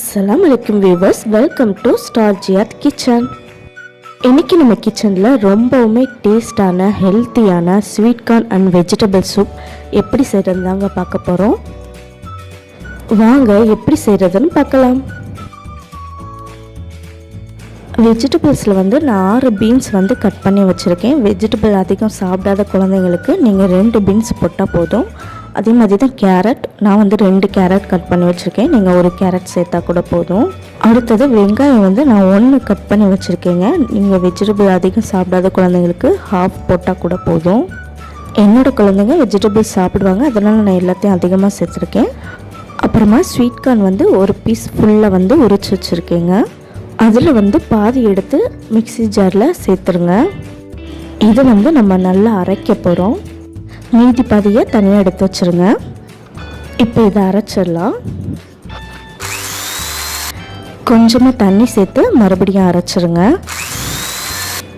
அஸ்ஸலாமு அலைக்கும் viewers, welcome to star Ziyad kitchen. இன்றைக்கி நம்ம கிச்சனில் ரொம்பவுமே டேஸ்டான ஹெல்த்தியான sweet corn and vegetable soup எப்படி செய்கிறதுதாங்க பார்க்க போகிறோம். வாங்க எப்படி செய்கிறதுன்னு பார்க்கலாம். வெஜிடபிள்ஸில் நான் 6 பீன்ஸ் கட் பண்ணி வச்சுருக்கேன். வெஜிடபிள் அதிகம் சாப்பிடாத குழந்தைங்களுக்கு நீங்கள் 2 பீன்ஸ் போட்டால் போதும். அதே மாதிரி தான் கேரட், நான் 2 கேரட் கட் பண்ணி வச்சுருக்கேன். நீங்கள் 1 கேரட் சேர்த்தா கூட போதும். அடுத்தது வெங்காயம் நான் 1 கட் பண்ணி வச்சுருக்கேங்க. நீங்கள் வெஜிடபிள் அதிகம் சாப்பிடாத குழந்தைங்களுக்கு ஹாஃப் போட்டால் கூட போதும். என்னோடய குழந்தைங்க வெஜிடபிள்ஸ் சாப்பிடுவாங்க, அதனால் நான் எல்லாத்தையும் அதிகமாக சேர்த்துருக்கேன். அப்புறமா ஸ்வீட் கார்ன் 1 பீஸ் ஃபுல்லாக உரிச்சு வச்சுருக்கேங்க. அதில் பாதி எடுத்து மிக்ஸி ஜாரில் சேர்த்துருங்க. இது நம்ம நல்லா அரைக்க போகிறோம். மீதி பாதியை தனியாக எடுத்து வச்சுருங்க. இப்போ இதை அரைச்சிடலாம். கொஞ்சமாக தண்ணி சேர்த்து மறுபடியும் அரைச்சிருங்க.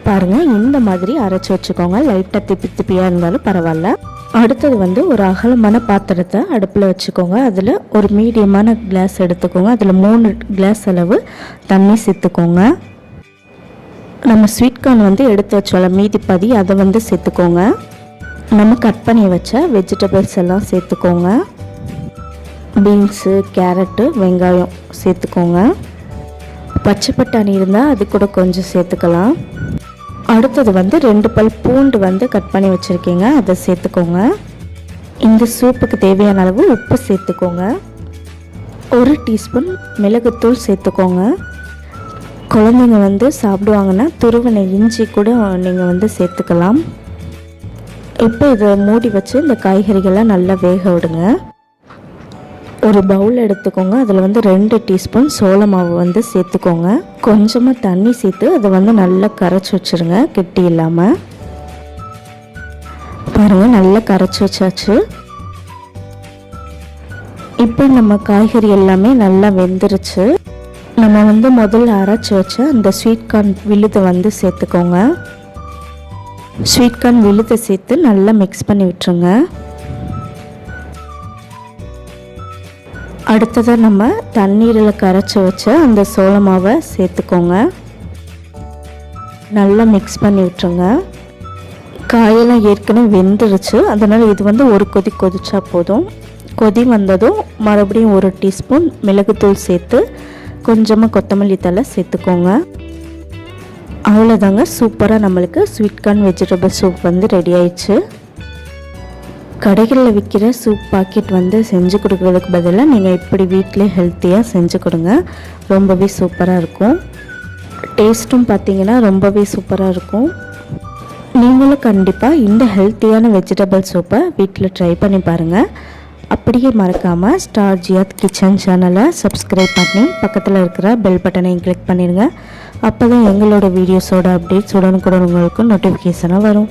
பாருங்கள், இந்த மாதிரி அரைச்சி வச்சுக்கோங்க. லைட்டாக திப்பியாக இருந்தாலும் பரவாயில்ல. அடுத்தது ஒரு அகலமான பாத்திரத்தை அடுப்பில் வச்சுக்கோங்க. அதில் ஒரு மீடியமான கிளாஸ் எடுத்துக்கோங்க. அதில் 3 கிளாஸ் அளவு தண்ணி சேர்த்துக்கோங்க. நம்ம ஸ்வீட் கார்ன் எடுத்து வச்சோம்ல மீதி பாதி, அதை சேர்த்துக்கோங்க. நம்ம கட் பண்ணி வச்ச வெஜிடபிள்ஸ் எல்லாம் சேர்த்துக்கோங்க. பீன்ஸு, கேரட்டு, வெங்காயம் சேர்த்துக்கோங்க. பச்சை பட்டாணி இருந்தால் அது கூட கொஞ்சம் சேர்த்துக்கலாம். அடுத்தது 2 பல் பூண்டு கட் பண்ணி வச்சுருக்கீங்க, அதை சேர்த்துக்கோங்க. இந்த சூப்புக்கு தேவையான அளவு உப்பு சேர்த்துக்கோங்க. 1 டீஸ்பூன் மிளகுத்தூள் சேர்த்துக்கோங்க. குழந்தைங்க சாப்பிடுவாங்கன்னா துருவின இஞ்சி கூட நீங்கள் சேர்த்துக்கலாம். இப்போ இதை மூடி வச்சு இந்த காய்கறிகளை நல்லா வேக விடுங்க. ஒரு பவுல் எடுத்துக்கோங்க. அதில் 2 டீஸ்பூன் சோள மாவு சேர்த்துக்கோங்க. கொஞ்சமாக தண்ணி சேர்த்து அதை நல்லா கரைச்சி வச்சுருங்க, கெட்டி இல்லாமல். பாருங்கள், நல்லா கரைச்சி வச்சாச்சு. இப்போ நம்ம காய்கறி எல்லாமே நல்லா வெந்துருச்சு. நம்ம முதல்ல அரைச்சி வச்ச அந்த ஸ்வீட் கார்ன் விழுதை சேர்த்துக்கோங்க. ஸ்வீட் கார்ன் விழுதை சேர்த்து நல்லா மிக்ஸ் பண்ணி விட்டுருங்க. அடுத்ததாக நம்ம தண்ணீரில் கரைச்சி வச்ச அந்த சோள மாவை சேர்த்துக்கோங்க. நல்லா மிக்ஸ் பண்ணி விட்டுருங்க. காயெல்லாம் ஏற்கனவே வெந்துருச்சு, அதனால் இது ஒரு கொதி கொதிச்சா போதும். கொதி வந்ததும் மறுபடியும் 1 டீஸ்பூன் மிளகுத்தூள் சேர்த்து கொஞ்சமாக கொத்தமல்லி தழை சேர்த்துக்கோங்க. அவ்வளோதாங்க, சூப்பராக நம்மளுக்கு sweet corn vegetable soup ready ஆயிடுச்சு. கடைகளில் விற்கிற சூப் பாக்கெட் செஞ்சு கொடுக்குறதுக்கு பதிலாக நீங்கள் இப்படி வீட்டிலே ஹெல்த்தியாக செஞ்சு கொடுங்க. ரொம்பவே சூப்பராக இருக்கும். டேஸ்ட்டும் பார்த்திங்கன்னா ரொம்பவே சூப்பராக இருக்கும். நீங்களும் கண்டிப்பாக இந்த ஹெல்த்தியான வெஜிடபிள் சூப்பை வீட்டில் ட்ரை பண்ணி பாருங்கள். அப்படியே மறக்காமல் ஸ்டார் ஜியாத் கிச்சன் சேனலை சப்ஸ்கிரைப் பண்ணி பக்கத்தில் இருக்கிற பெல் பட்டனையும் கிளிக் பண்ணிடுங்க. அப்போ தான் எங்களோட வீடியோஸோட அப்டேட்ஸ் உடனுக்குடன் உங்களுக்கு நோட்டிஃபிகேஷனாக வரும்.